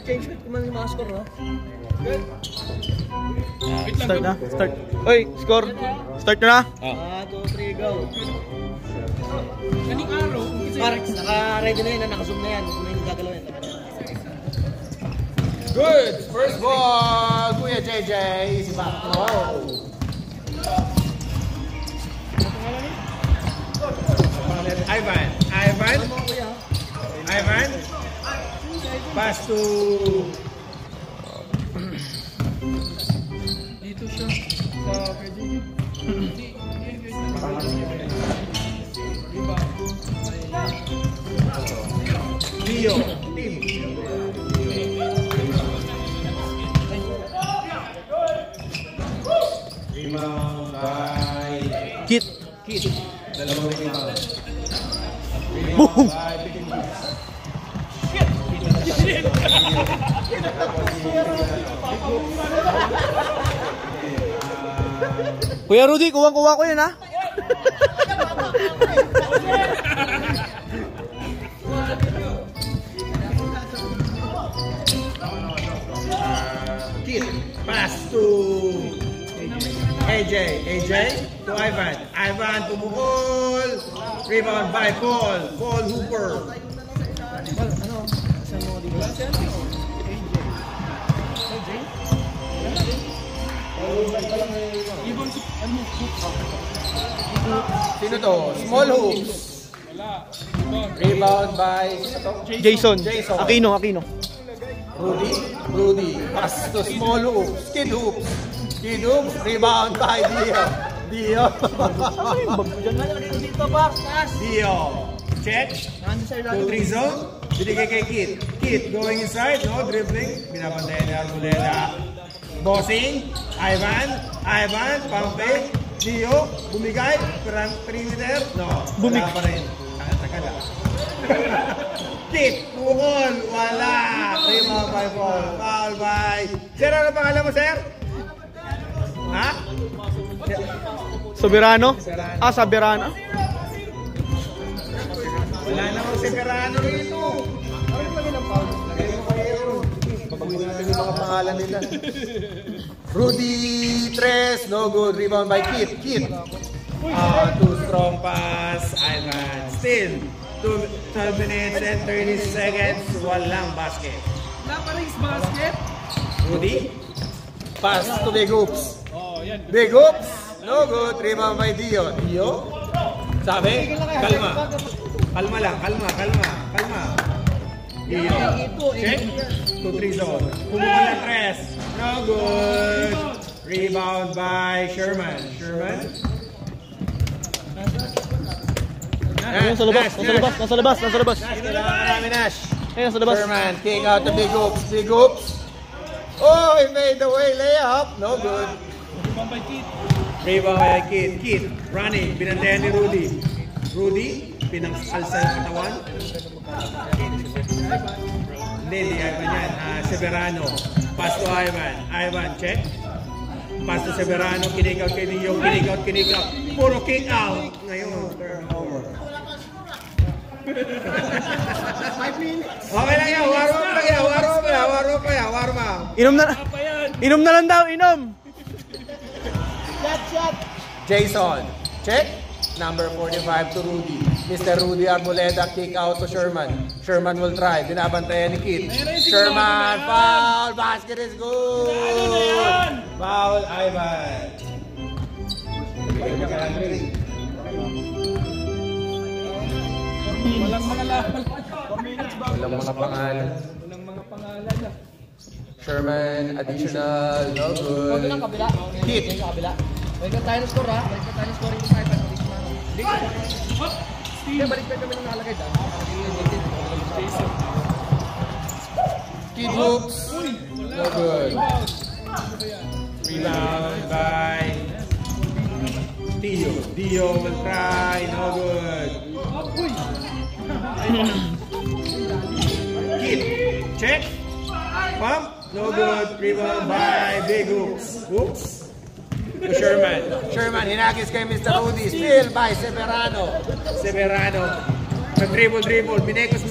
change ko man yung mga score, no? Start na. Start. Oy, score. Start na. 1, 2, 3, go. Kaning araw, Naka-ready na yun, naka-zoom na yan. Huwag na yung gagalawin. Good! First ball! Kuya JJ! Easy back. Ivan! Pass to... dito siya sa KJJ. Leo! Team! Rebound by... Kit. Dalawang rebound. Boom! Kuya Rudy, kuwang-kuwa ko yun, ha? Kit, pass to AJ to Ivan. Ivan pumukol. Rebound by Paul Hooper. Sino to? Small hoops. Rebound by Jason. Aquino. Rudy. Pass to small hoops. Kid hoops. Rebound by Dio. Check. To 3 zone. Binigay kay Kid going inside. No dribbling. Binabantayan ni Arboleda. Bossing. Ivan. Pump-fake. Dio. Bumigay. Perimeter. No. Wala pa rin. Takala. Kid. Pukol. Wala. Rebound by Paul. Foul by. Sir, ano pangalan mo, sir? Ha? Soberano? Soberano. Wala namang Soberano rito. Parang lagay ng foul. Lagay mo kayo. Babaguhin natin yung mga pangalan nila. Rudy Tres, no good. Rebound by Kit. Too strong pass. Ivan. Still, 12 minutes and 30 seconds. Walang basket. Wala pa rin basket. Rudy. Pass to Big Hoops. Yan. Big Hoops. No good. Rebound by Dio. Sabi, kalma. Kalma lang. Dio. Check. 2-3 zone. Pumukul ng tres. No good. Rebound by Sherman. Nasa labas. Nash, kailangan namin Nash. Nasa labas. Sherman, kick out to Big Hoops. Oh, he made the way layup. No good. Rebound by Kid. Running. Binantayan ni Rudy. Pinangsalsa yung katawan. Hindi Ivan yan. Soberano. Pass to Ivan, check. Pass to Soberano. Kinik out kay Dio. Kinik out. Puro kick out. Ngayon, turnover. 5 minutes. Okay lang yan. Warm up. Inom na lang daw. Shot. Jason, check. Number 45 to Rudy. Mr. Rudy Arboleda, kick out to Sherman. Sherman will try. Binabantayan ni Kid. Sherman, foul. Basket is good. Foul, Ivan. Walang mga pangalan. Sherman, additional. No good. Kid. Balik tayo ng score, ha? Balik tayo ng scoring sa Ivan. Balik kami nang nalagay dyan. Kid hoops. No good. Rebound by Dio will try. No good. Kid. Check. Pump. No good. Rebound by Big Hoops. To Sherman, hinagis kay Mr. Rudy. Still by Soberano. Nag-dribble. Minekos.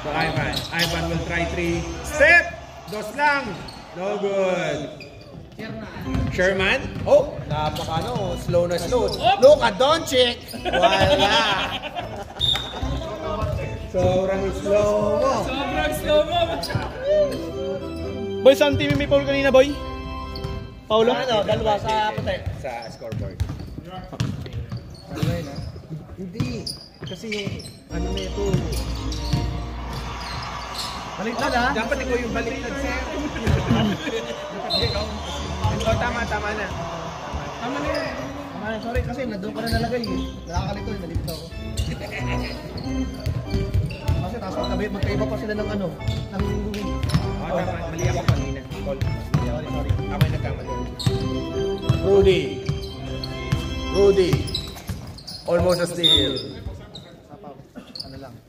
to Ivan. Ivan will try 3. Step! Dos lang. No good. Sherman. Oh, slow na slow. Look at Doncic. Wala. Sobrang slow mo. Sobrang slow mo. Boy, saan team may foul kanina, boy? Paulo? Dalawa sa puti. Sa scoreboard. Hindi. Kasi yung ano na ito. Baliktad ha? Dapat ikaw yung baliktad, sir. Oh, tama na. Tama na yan. Sorry kasi nandun ka na nalagay eh. Nakakalito eh, nalito ako. Kasi taas magkaiba pa sila ng ano, ng... Oh, tama. Mali ako kanina. Sorry. Ako yung nagkamali. Rudy. Almost a steal.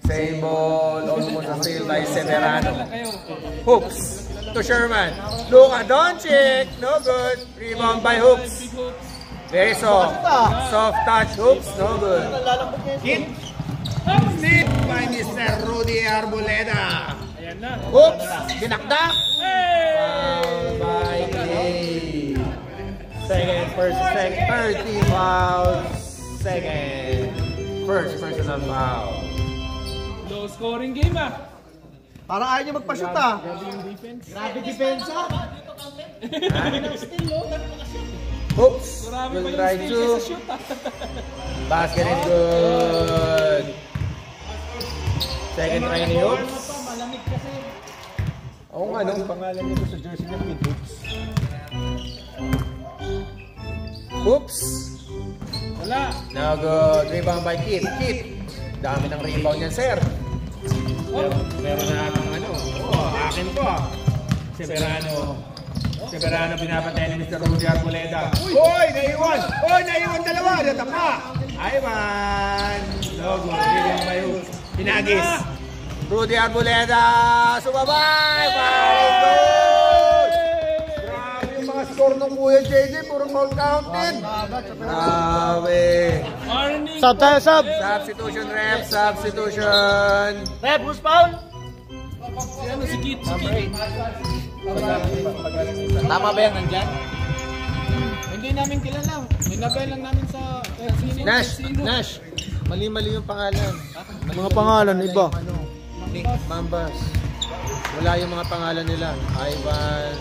Same ball. Almost a steal by Severano. Hoops to Sherman. Look at Doncic. No good. Rebound by Hoops. Very soft. Soft touch. Hoops. No good. Hit. Steal by Mr. Rudy Arboleda. Ayan na. Hoops. Dinakdak. Hey! Foul by Clay. First, 30 fouls. Second. First personal foul. Low scoring game ah. Parang ayaw niyo magpa-shoot ah. Grabe depensa. Hoops. Marami Will pa try yung to. skill sa shoot ah. Basket is good. Second try ni Hoops. Malamig kasi. Oo nga, anong pangalan nito sa jersey niya? Kid Hoops. Hoops. Wala. Now good. Rebound by Kit. Dami ng rebound niyan, sir. Meron na atang ano. Akin to ah. Severano pinapatay ni Mr. Rudy Arboleda. Hoy, naiwan dalawa. Natapa. Ivan. No good. Rebound by Hoops. Pinagis. Rudy Arboleda. Sumabay. My God. Grabe yung mga score ng Kuya JJ. Puro foul counted. Grabe. Warning. Sub tayo, sub! Substitution, ref. Substitution. Rep, who's foul? Ano si Kit? Tama ba yan nandyan? Hindi namin kilala. Nilabay lang namin sa... Nash. Mali-mali yung pangalan. Mga pangalan, iba. Mambas. Wala yung mga pangalan nila. Ivan.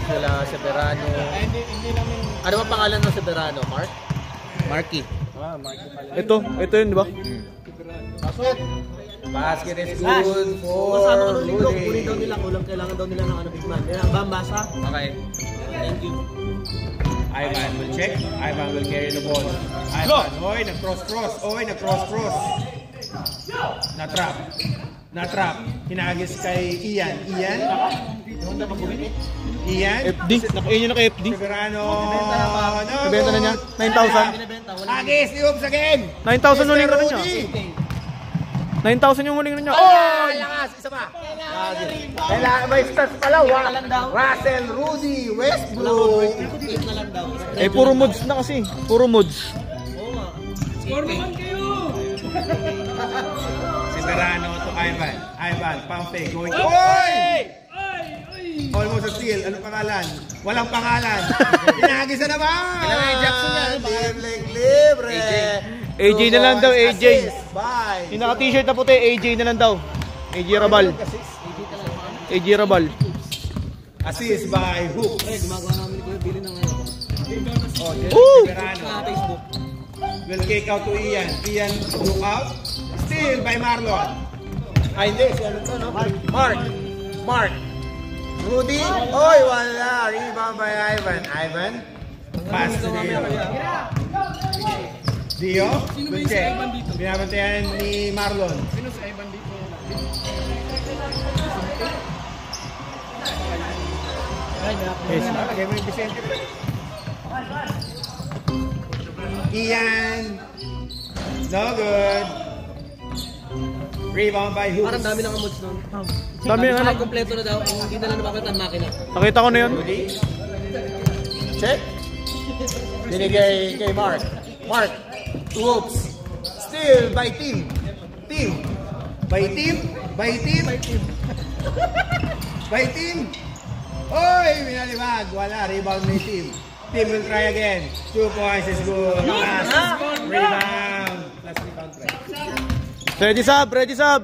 Sila, Severano. Hindi namin... Ano ba pangalan ng Severano? Mark? Marky. Ito yun, di ba? Basket is good for Masama ko nung linggo, Rudy. kunin daw nila, kulang kailangan daw nila ng ano, big man. Yan, Bambasa. Okay. Thank you. Ivan will check. Ivan will carry the ball. Ivan, nag-cross-cross. Na-trap. Hinagis kay Ian. FD. Naka-in yun naka-FD. Severano. Nabenta na niya. 9,000. Binibenta, wala. Agis, Hoops again. 9,000 huling na niya. Rudy. 9,000 yung huling na niya. Oh! Lakas! Isa pa! Kailangan, may stats pala. Russell, Rudy, Westbrook. Tip na lang daw. Eh, puro mods na kasi. Puro mods. Oo nga. Score naman kayo! Severano to Ivan. Ivan, pump fake. Going to... Oy! Ay! Almost a steal. Anong pangalan? Walang pangalan. Hinagis na naman! Kailangan yung Jackson yan. Libre. AJ na lang daw, AJ. Bye. Yung naka-t-shirt na puti, AJ na lang daw. AJ Rabal. AJ Rabal. Assist by Hoops. Gumagawa namin ni Kuya Billy ng ano. Woo! Severano. Sa Facebook. Will kick out to Ian. Ian look out. Steal by Marlon. Ay, hindi. Si ano to, no? Mark. Rudy. Oy, wala. Rebound by Ivan. Pass to Dio. Good check. Binabantayan ni Marlon. Sino si Ivan dito? Lagay mo yung Vicente. Ian. No good. Rebound by Hoops. Parang dami ng amods nun. Dami yung Ay, anak. kompleto na daw. Hindi na lang napapalitan ang makina. Nakita ko na yun. Rudy. Check. Binigay kay Mark. Hoops. Still by team. By team. By team. By team. Oy, minalibag. Wala, rebound may team. Team will try again. 2 points is good. Last rebound. Last rebound try. Ready sub, ready sub.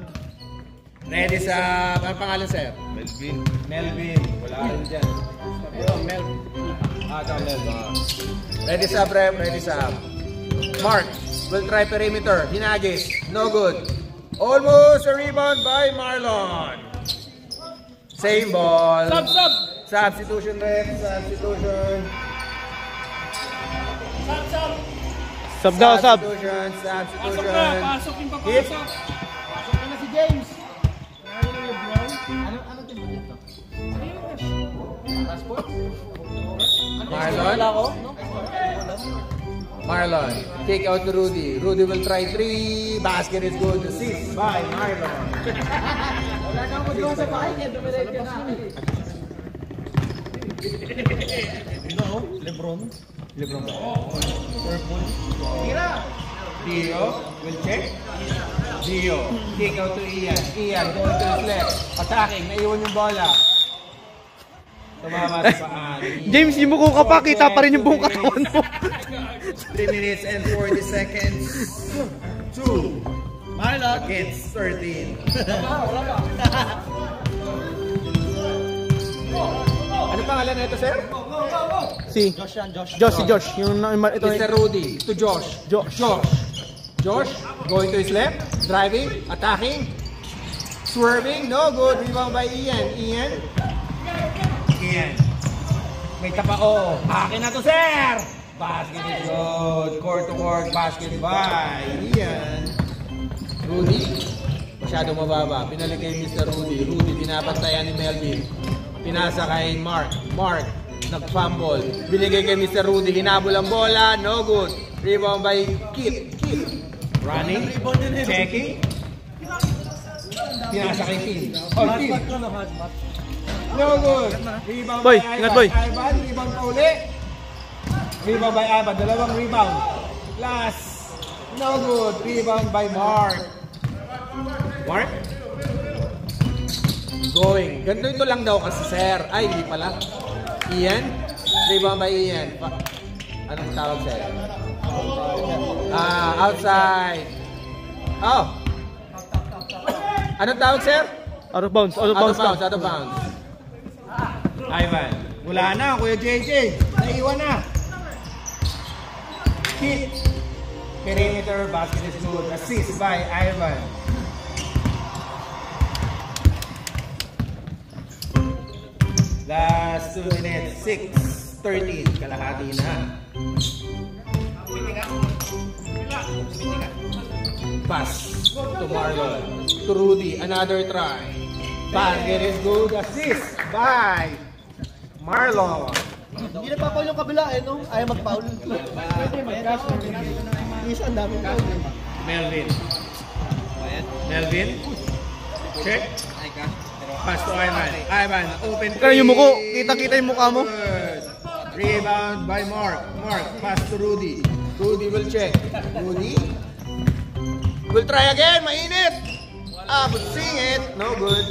Ready sa... Ano pangalan, sir? Melvin. Melvin. Wala rin dyan. Melvin. Melvin. Ready sub, rep. Ready sub. Mark will try perimeter. Hinagis. No good. Almost a rebound by Marlon. Same ball. Sub. Substitution, rep. Substitution. Sub daw, sub. Substitution. Pasok na, pasok yung Hit. papasok. Pasok na si James. Ano team dito? Passport? Marlon. Kick out to Rudy. Rudy will try 3. Basket is good. Assist by Marlon. Wala kang magawa sa bahay kaya dumiretso na. Lebron. Purple. Dio will check. Dio. Kick out to Ian. Ian going to his left. Attacking. Naiwan yung bola. Tumama sa paan. James, yung muko ka pa, kita pa rin yung buong katawan mo. 3 minutes and 40 seconds. 2 Marlon. against 13. Ano pangalan na ito, sir? Si Josh yan, Josh. Josh. Yung ito Mr. Rudy to Josh. Josh going to his left, driving, attacking, swerving, no good. Rebound by Ian. Ian. May tapao. Akin na to, sir! Basket is good. Court to court basket by Ian. Rudy. Masyado mababa. Pinalik kay Mr. Rudy. Rudy pinapantayan ni Melvin. Pinasa kay Mark. Nag-fumble. Binigay kay Mr. Rudy. Hinabol ang bola. No good. Rebound by Kit. Running. Checking. Pinasa kay Tim. Tim. No good. Rebound Boy, by Ivan. ingat, boy. Ivan, rebound pa uli. Rebound by Ivan. Dalawang rebound. Last. No good. Rebound by Mark. Going. Ganito ito lang daw kasi, sir. Ay, hindi pala. Ian. Rebound by Ian. Anong tawag, sir? Outside. Oh. Anong tawag, sir? Out of bounds. Out of bounds. Ivan. Wala na, Kuya JJ. Naiwan na. Hit. Perimeter basket is good. Assist by Ivan. Last 2 minutes. 6:13. Kalahati na. Pass to Marlon. To Rudy. Another try. Basket is good. Assist by Marlon. Hindi nagpa-foul yung kabila no? Ayaw mag-foul. Pwede mag-cash. Isa ang daming foul. Melvin. Check. Pass to Ivan. Ivan, open Kaya yung muko. Kita-kita yung mukha mo. Good. Rebound by Mark. Pass to Rudy. Rudy will check. Rudy. Will try again. Mainit. But sing it. No good.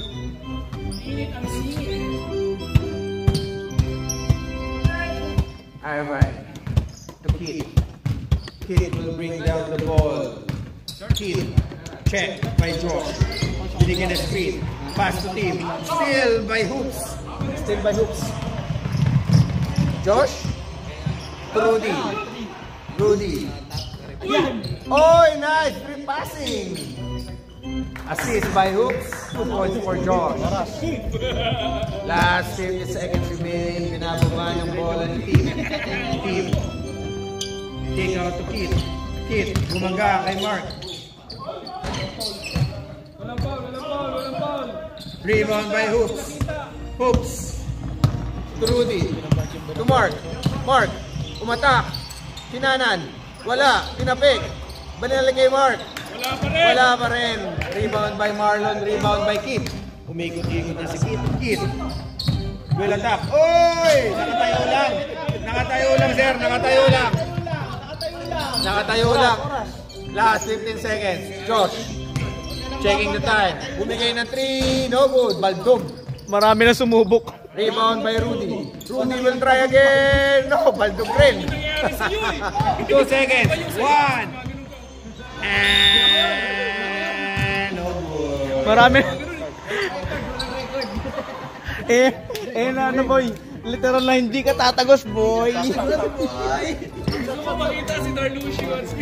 Ivan. To Kid. Kid will bring down the ball. Kid. Check by Josh. Binigyan na speed. Pass to Tim. Still by Hoops. Josh. To Rudy. Oh, nice. Free passing. Assist by Hoops. 2 points for Josh. Last 50 seconds remain. Pinababa yung bola ni Tim. Take out to Kid. Gumaga kay Mark. Rebound by Hoops. To Rudy. To Mark. Umatak. Sinanan. Wala. Pinapik. Banala kay Mark. Wala pa rin. Rebound by Marlon. Rebound by Kid. Umikot-ikot na si Kid. Will attack. Oy! Nakatayo lang, sir. Nakatayo lang. Last 15 seconds. Josh. Checking the time. Bumigay ng 3. No good. Baldog. Marami na sumubok. Rebound by Rudy. Rudy will try again. No, baldog rin. 2 seconds. 1. And no good. Marami. Na ano boy? Literal na hindi ka tatagos boy. Makita si Darlucius.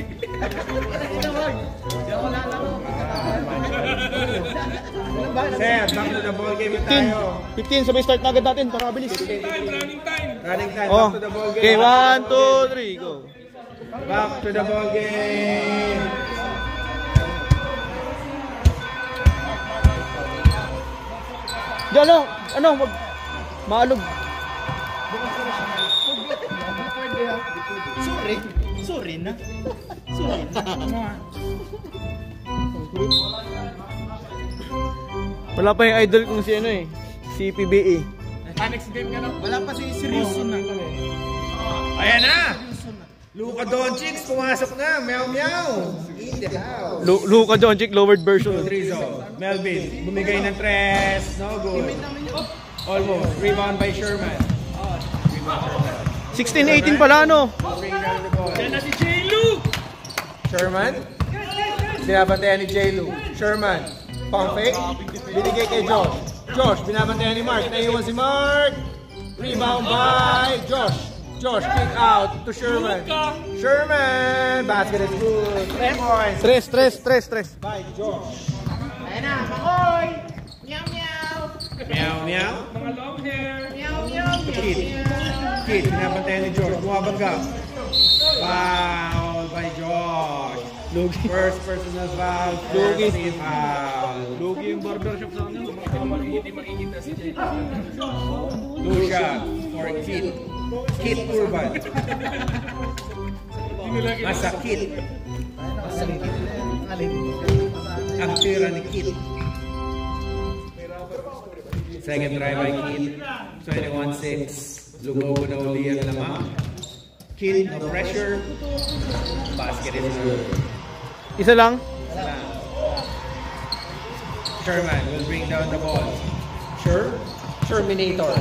Sir, back to the ball game na tayo. 15, sabay start na agad natin para mabilis. Running time. Running time, Oh. back to the ball game. Okay, 1, 2, 3, go. Back to the ball game. Diyan wag maalog. Sorry na. Wala pa yung idol kung si ano eh. Si PBA. Next game ka na. Wala pa si seryoso na. Ayan na! Luka Doncic, pumasok na. Meow meow. In the house. Luka Doncic lowered version. 3 zone. Melvin, bumigay ng 3. No good. Almost. Rebound by Sherman. 16-18 pala no. Bring down the ball. Yan na si J-Lu. Sherman. Binabantayan ni J-Lu. Sherman. Pump fake. Binigay kay Josh. Josh, binabantayan ni Mark. Naiwan si Mark. Rebound by Josh. Josh, kick out to Sherman. Sherman. Basket is good. 3 points. Stress. By Josh. Ayan na, Makoy! Meow, meow! Meow, meow. Mga long hair. Meow, meow, meow, Kid. meow! Kid, binabantayan ni Josh. Bumabagga. Foul by Josh. First personal foul. First team foul. Lugi yung barbershop sa akin. Hindi makikita si J-Lu. Lucia for Kid. Kid Urban. Masakit. Ang tira ni Kid. Second try by Kid. 21-6. Lugobo na uli ang lamang. Kid, no pressure. Basket is good. Isa lang. Sherman will bring down the ball. Sherminator.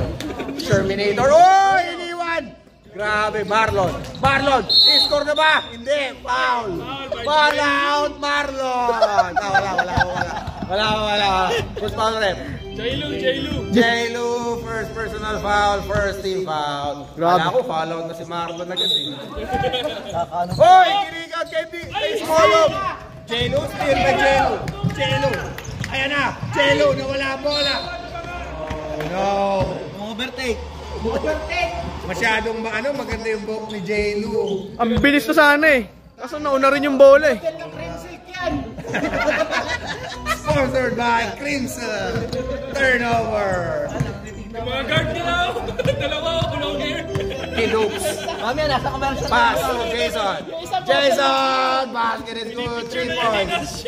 Oh, iniwan! Grabe, Marlon. Marlon, i-score na ba? Hindi, foul. Ball out, Marlon. Wala. Who's foul rep? J-Lu, first personal foul, first team foul. Grabe. Wala ko, foul out na si Marlon agad eh. Hoy, kinikat kay Smolov. J-Lu, steal by J-Lu. Ayan na, J-Lu, nawala ang bola. Oh no. Overtake. Masyadong maganda yung buhok ni J-Lu. Ang bilis na sana eh. Kaso nauna rin yung bola eh. Sponsored by Crimson. Turnover. Mga guard nila. Dalawa, long hair. Kidoops. Mamaya, nasa kamera siya. Pass to Jason. Basket is good. 3 points.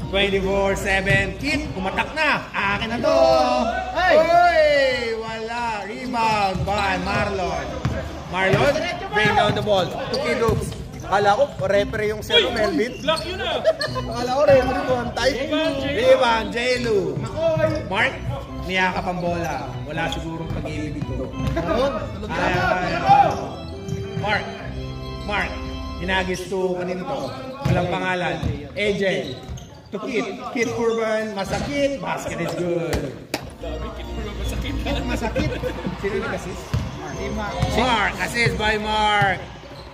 24-7. Kid, kumatak na. Akin na to. Hey! Wala. Rebound by Marlon. Marlon, bring down the ball to Kidoops. Akala ko, referee yung selo, Melvin. Block yun ah. Akala ko, referee ko ang type. Rebound, J-Lu. Mark, niyakap ang bola. Wala sigurong pag-ibig dito. Mark, hinagis to kanino to. Walang pangalan. AJ, to Kid Urban, masakit. Basket is good. Masakit. Sino nag-assist? Mark, assist by Mark.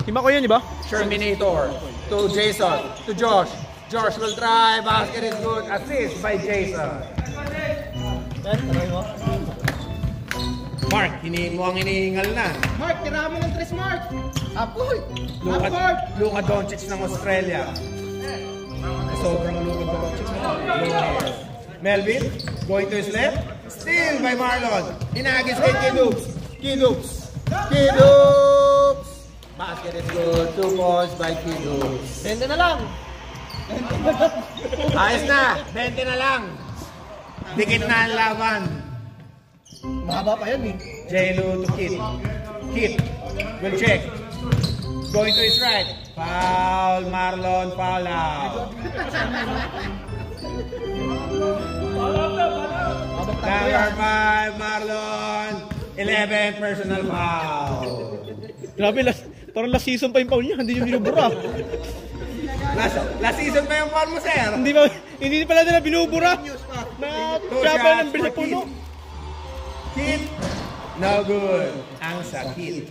Hima ko yun, di ba? Terminator to Jason, to Josh. Josh will try. Basket is good. Assist by Jason. Mark, mukhang hinihingal na. Mark, tira mo ng 3, Mark! Apoy! Luka Doncic ng Australia. Sobrang Luka Doncic. Melvin, going to his left. Steal by Marlon. Hinagis kay Kidoops. Basket is good. 2 points by Kidoops. 20 na lang. Ayos na. 20 na lang. Dikit na ang laban. Mahaba pa yan eh. J-Lu to Kid. Kid will check. Going to his right. Foul, Marlon, foul out. Number 5, Marlon. 11, personal foul. Grabe, parang last season pa yung foul niya, hindi yung binubura. Last season pa yung foul mo, sir. Hindi pala nila binubura. Na trapa ng bilapuno. Kit. No good. Ang sakit.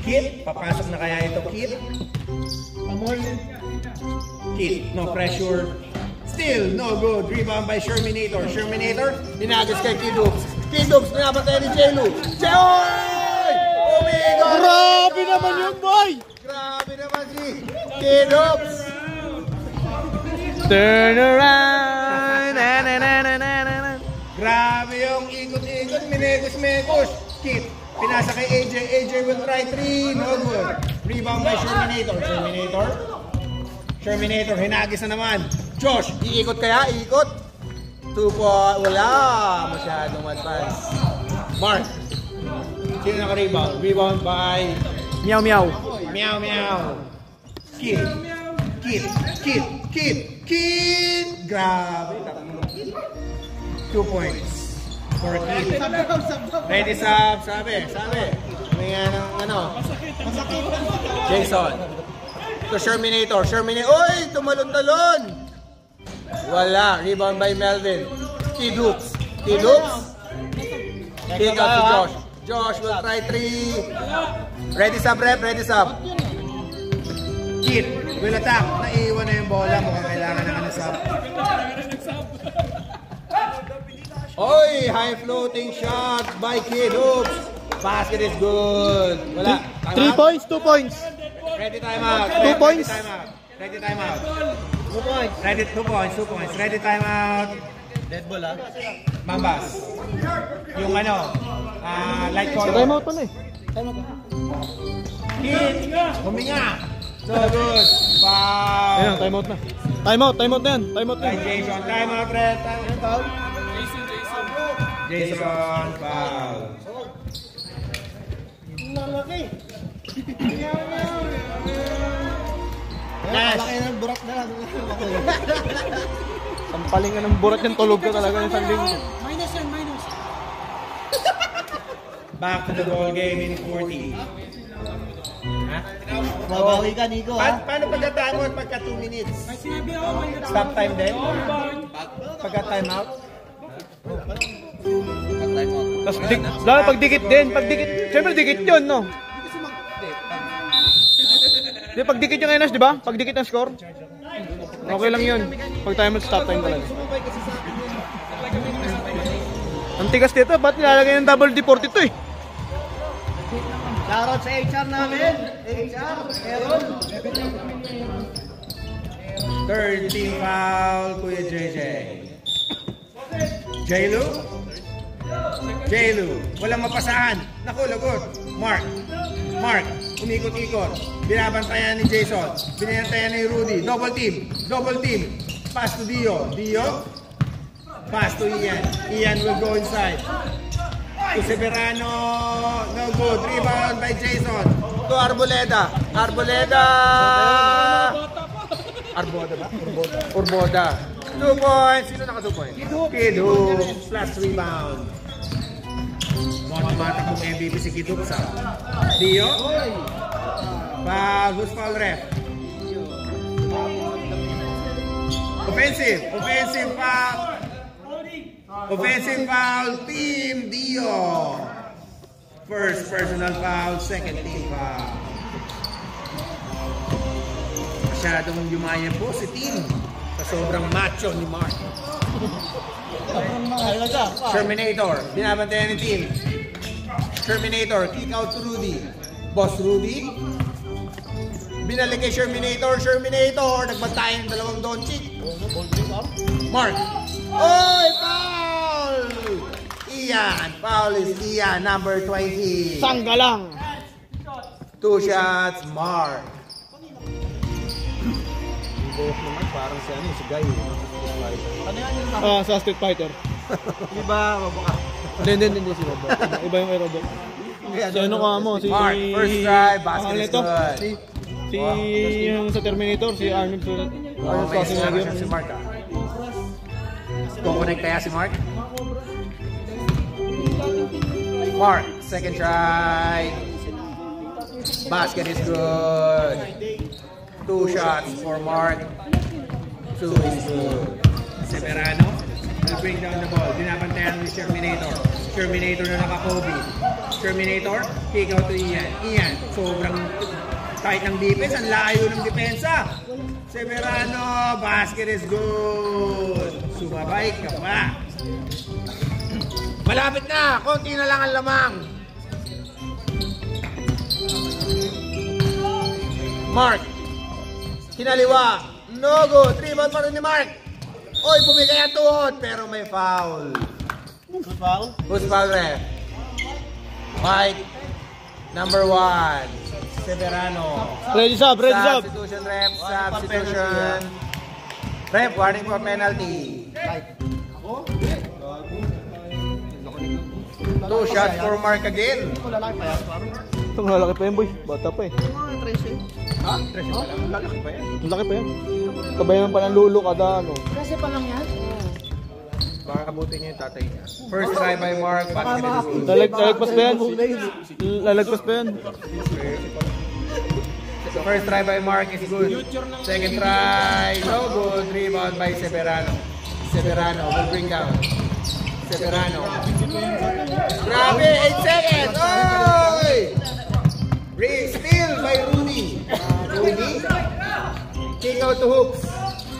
Kit. Papasok na kaya ito, Kit? Kit. No pressure. Still no good. Rebound by Sherminator. Sherminator. Dinagos kay Kidoops. Kidoops. Pinapatay ni Jelu. Oy! Omega! Grabe naman yun, boy! Grabe naman si Kidoops. Turn around. Na, na, na, na, na, na. Grabe yung ikot-ikot. Minegos-megos. Kit. Pinasa kay AJ. AJ will try 3. No good. Rebound by Sherminator. Sherminator. Sherminator. Hinagis na naman. Josh. Iikot kaya? Iikot. 2 point. Wala. Masyadong advance. Mark. Sino naka-rebound? Rebound by Meow, meow. Meow Meow. Kid. Kid. Kid. Kid. Kid. Grabe. 2 points. For Kid. Ready sub. Sabi. May nga ng ano. Jason. To Sherminator. Sherminator. Oy! Tumalon-talon. Wala. Rebound by Melvin. Kid hoops. Kid hoops. Kick out to Josh. Josh will try 3. Ready sub, rep. Ready sub. Kid will attack. Naiwan na yung bola. Mukhang kailangan na ng sub. Oy! High floating shot by Kid hoops. Basket is good. Wala. 3 points, 2 points. Ready time out. 2 points. Ready time out. 2 points. Ready 2 points. 2 points. Ready time out. Dead ball ah. Mambas. Yung ano, light color. Time out pala eh. Kid. Huminga. No good. Foul. Ayan, time out na. Time out na yan. Time out na By yan. Jason. Time out, Red. Time out. Jason. Foul. Lalaki. Nash. Malaki ng burak na lang. Sampaling ka ng burat yung tulog ka talaga ng isang linggo. Back to the ball game in 40. Ha? Mabawi ka, Nico ha? Paano pagkatangon pagka 2 minutes? Stop time din? Pagka time out? Tapos lalo pag dikit din, siyempre dikit yun, no? Di, pag dikit yung Enas, di ba? Pag dikit ang score. Okay lang yun. Pag time stop time talaga. Ang tigas dito, ba't nilalagay ng double D42 eh? Shoutout sa HR namin. HR, Aaron. 13 foul, Kuya JJ. Jailu? Jailu. Walang mapasahan. Naku, lagot. Mark. Umikot-ikot. Binabantayan ni Jason. Binabantayan ni Rudy. Double team. Pass to Dio. Pass to Ian. Ian will go inside. To Severano. No good. Rebound by Jason. To Arboleda. Urboda. 2 points. Sino naka 2 points? Kid Hoops. Plus rebound. Tumatakbong MVP si Kid Hoops. Dio. Who's foul ref? Offensive foul. Team Dio. First personal foul. Second team foul. Masyadong yumaya po si team sa sobrang macho ni Mark. Sherminator, binabantayan ni team. Sherminator, kick out to Rudy. Boss Rudy. Binalik kay Sherminator. Nagbantayan ng dalawang Doncic. Mark. Oy, foul! Ian. Foul is Ian, number 20. Sanggalang. 2 shots, Mark. Parang si Guy. Sa Street Fighter. Di ba, mabuka? Hindi si Robot. Iba yung kay Robot. Si ano ka mo? Si... Mark, first try, basket is ito? good. Si yung sa Terminator, si Arnold Oh, may instruction si Mark ah. Kukonect kaya si Mark? Mark, second try. Basket is good. 2 shots for Mark. 2 is good. Severano will bring down the ball. Dinabantayan ni Terminator. Terminator na naka-Kobe. Terminator, kick out to Ian. Ian, sobrang tight ng defense. Ang layo ng depensa. Severano, basket is good. Sumabay ka pa. Malapit na. Konti na lang ang lamang. Mark. Kinaliwa. No good. 3-ball pa rin ni Mark. Oy, bumigay ang tuhod. Pero may foul. Who's foul? Who's foul, ref? Mike. Number 1. Severano. Ready sub, ready sub. Substitution, ref. Substitution. Ref, warning for penalty. 2 shots for Mark again. Lalaki pa yan. Ito malalaki pa yan, boy. Bata pa eh. Ha? 13 pa lang. Lalaki pa yan. Ang laki pa yan. Kabayan pa ng lulo kada ano. Kasi pa lang yan. Baka kabutin niya yung tatay niya. First try by Mark. Basket is good. Lalagpas pa yan. Lalagpas pa yan. First try by Mark is good. Second try, no good. Rebound by Severano. Severano will bring down. Severano. Grabe, 8 seconds. Oy! Steal by Rudy. Rudy. Kick out to Hoops.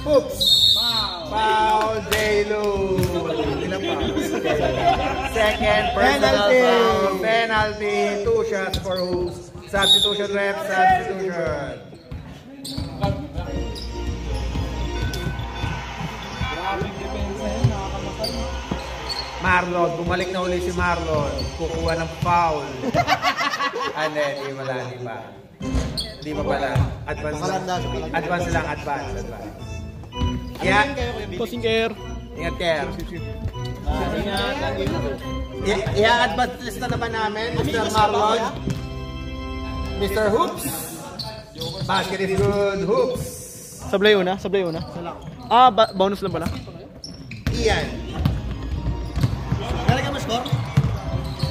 Hoops. Foul, J-Lo. Ilang fouls? Second personal foul. Penalty. 2 shots for Hoops. Substitution, ref. Substitution. Marlon. Bumalik na uli si Marlon. Kukuha ng foul. Hindi pala. Hindi pa pala. Advance lang. Advance lang. Advance. Yeah. Tossing care. Ingat, Ker. I-advance list na naman namin, Mr. Marlon. Mr. Hoops. Basket is good. Hoops. Sablay una. Bonus lang pala. Ian. Lalagyan mo score?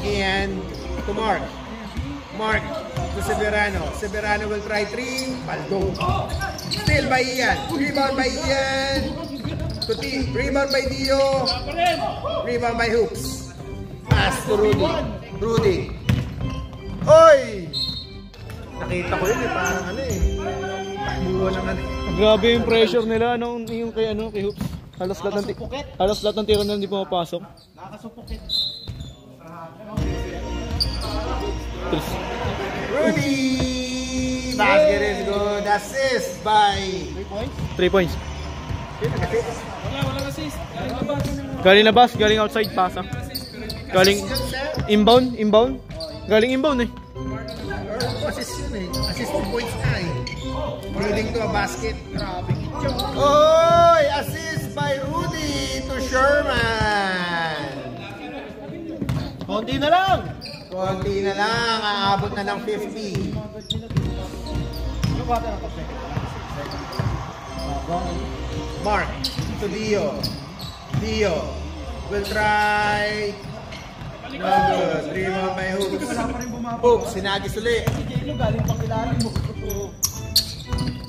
Ian to Mark. Mark to Severano. Severano will try 3. Paldo. Still by Ian. Rebound by Ian. To T. Rebound by Dio. Rebound by Hoops. Pass to Rudy. Rudy. Oy! Nakita ko yun eh. Parang ano eh. Buwa ng ano eh. Grabe yung pressure nila yung kay Hoops. Halos lahat ng tira na hindi pumapasok. Nakakasupukit. Rudy! Basket is good. Assist by 3 points. Galing labas, galing outside pasa. Galing inbound. Galing inbound eh. Assist yun eh. Assist 2 points na eh. Leading to a basket. Oy! Assist by Rudy to Sherman. Konti na lang. Konti na lang. Aabot na ng 50. Mark to Dio. Dio will try. No good. Rebound by Hoops. Hoops, sinagis ulit. Si J-Lo galing pang ilalim mo.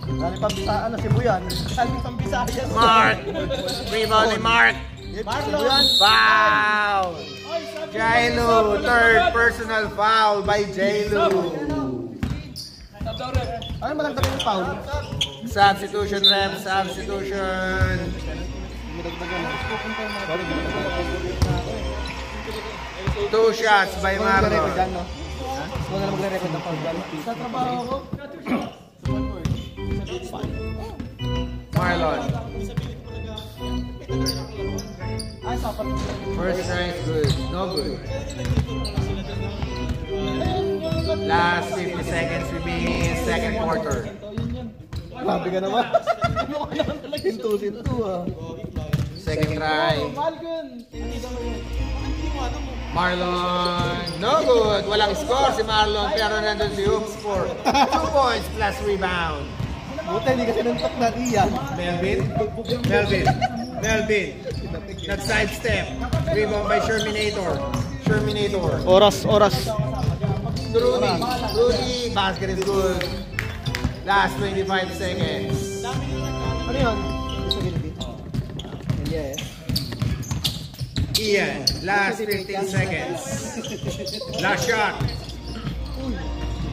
Galing pang Bisaya, Sibuyan. Galing pang Bisaya. Mark. Rebound ni Mark. Marlon. Foul. J-Lo. Third personal foul by J-Lo. Ano malagdag yung foul? Substitution, ref. Substitution. 2 shots by Marlon. Huwag na magre-record ng foul dyan. Sa trabaho ko. Marlon. Ay, sapat. First try is good. No good. Last 50 seconds remaining in second quarter. Grabe ka naman. Mukha naman talaga sintu ah. Second try. Mahal ko yun. Tinitigan mo yun. Bakit hindi mo ano mo? Marlon, no good. Walang score si Marlon, pero nandun si Hoops for 2 points plus rebound. Buti, hindi kasi nantok na iyan. Melvin. Nag-sidestep. Rebound by Sherminator. Oras. Rudy, basket is good. Last 25 seconds. Ano yun? Sa gilid. Yeah, Ian, last 15 seconds. Last shot.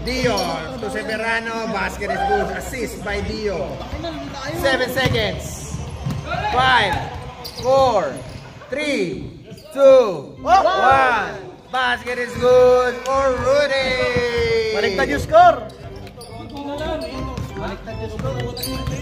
Dio to Severano, basket is good. Assist by Dio. 7 seconds. 5, 4, 3, 2, 1. Basket is good for Rudy. Baliktad yung score! Baliktad yung score.